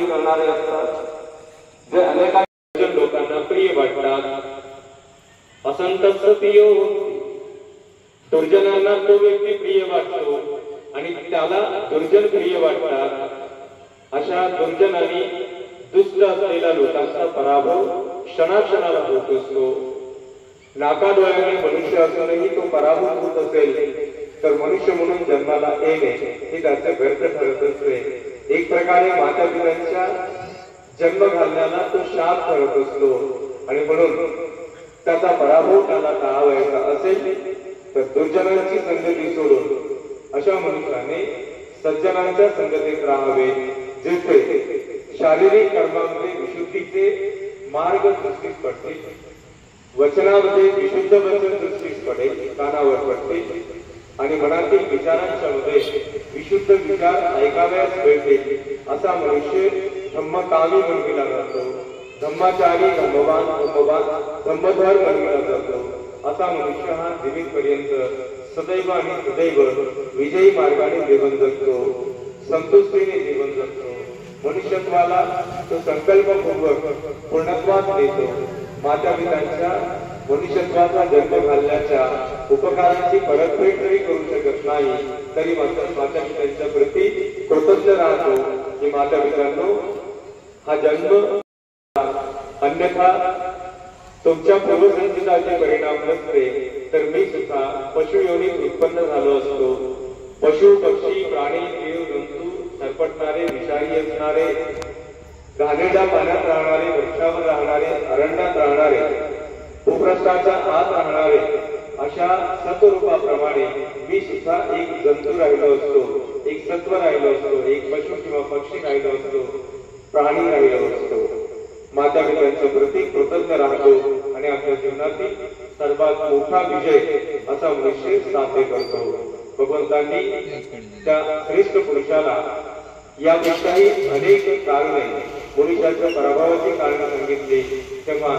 करणारे असतात, जे अनेक लोकांना प्रिय वाटतात। असंतस्य प्रिय दुर्जनांना तो व्यक्ती प्रिय वाटतो आणि त्याला दुर्जन प्रिय वाटतात। अशा दुर्जनांनी दुष्ट असलेल्या लोकांचा पराभव क्षणाक्षणाला होत असतो। नाकाडोळ्याने मनुष्य असूनही तो पराभूत होत असेल तर मनुष्य म्हणून जन्माला येणे हे त्याचे व्यर्थ ठरत असते। एक प्रकारे माता पित्यांच्या जन्म घालण्याला तो शाप ठरत असतो आणि म्हणून त्याचा पराभव त्याला टाळावायचा असेल तर दुर्जनांची संगती सोडून अशा मनुष्याने सज्जनांच्या संगतीत राहावे, जेथे शारीरिक कर्मांमध्ये विशुद्धीचे मार्ग दृष्टीस पडतील, वचनामध्ये विशुद्ध वचन दृष्टीस पडेल, कानावर पडते आणि मनातील विचारांच्या मध्ये विशुद्ध विचार ऐकाव्यास मिळतील असा मनुष्य धम्मकामी बनविला जातो। धम्माचारी धम्मवान धम्मधर बनविला जातो। असा मनुष्य हा जीवितपर्यंत सदैव आणि सदैव विजयी मार्गाने जीवन जगतो, संतुष्टीने जीवन जगतो। मनुष्यत्वाला तो संकल्पपूर्वक पूर्णत्वास देतो। माता पित्यांच्या मनुष्यत्वाचा जन्म घालण्याच्या उपकारांची परतफेड जरी करू शकत नाही तरी मात्र माता पित्यांच्या प्रती कृतज्ञ राहतो की माता पित्यांनो हा जन्म अन्यथा तुमच्या पूर्वसंचिताचे परिणाम नसते तर मी सुद्धा पशु योनीत उत्पन्न झालो असतो। पशु पक्षी प्राणी जीव जंतू सरपटणारे विषारी असणारे घाणेरड्या पाण्यात राहणारे वृक्षावर राहणारे अरण्यात राहणारे भूपृष्ठाच्या आत राहणारे अशा सत्वरूपाप्रमाणे मी सुद्धा एक जंतू राहिलो असतो, एक सत्व राहिलो असतो, एक पशु किंवा पक्षी राहिलो असतो, प्राणी राहिलो असतो। माता पित्यांच्या प्रती कृतज्ञ राहतो आणि आपल्या जीवनातील सर्वात मोठा विजय असा मनुष्य साध्य करतो। भगवंतांनी त्या श्रेष्ठ पुरुषाला यापेक्षाही अनेक कारणे मनुष्याच्या पराभवाची कारणे सांगितली तेव्हा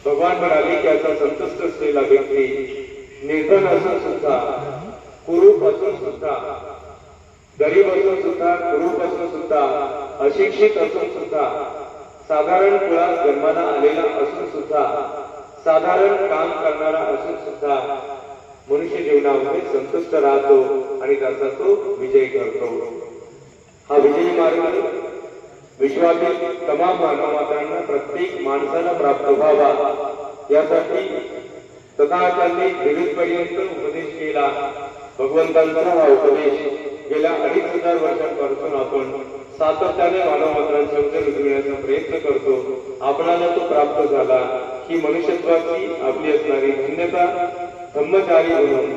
भगवान म्हणाले की असा संतुष्ट असलेला व्यक्ती निर्धन असून सुद्धा, कुरूप असून सुद्धा, गरीब असून सुद्धा, कुरूप असून सुद्धा, अशिक्षित असून सुद्धा, साधारण कुळात जन्माला आलेला असून सुद्धा, साधारण काम करणारा असून सुद्धा मनुष्य जीवनामध्ये संतुष्ट राहतो आणि त्याचा तो विजय करतो। हा विजयी मार्ग विश्वातील तमाम मानवमात्रांना प्रत्येक माणसाला प्राप्त व्हावा यासाठी तथागतांनी जीवितपर्यंत उपदेश केला। भगवंतांचा हा उपदेश गेल्या 2500 वर्षांपासून आपण सातत्याने मानवमात्रांच्या रुजविण्याचा प्रयत्न करतो। आपणाला तो प्राप्त झाला ही मनुष्यत्वाची आपली असणारी धन्यता धम्मचारी बनून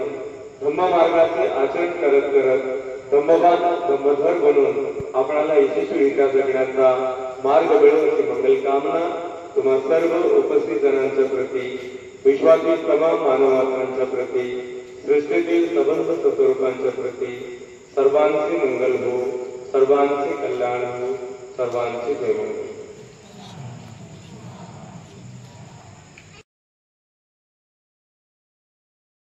धम्म मार्गाचे आचरण करत करत धम्मवान धम्मधर बनून आपणाला यशस्वीरित्या जगण्याचा मार्ग मिळो अशी मंगल कामना तुम्हा सर्व उपस्थित जणांच्या प्रती, विश्वातील तमाम मानवमात्रांच्या प्रती, सृष्टीतील सबंध सत्वरूपांच्या प्रती सर्वांचे मंगल हो, सर्वांचे कल्याण हो, सर्वांचे जय हो।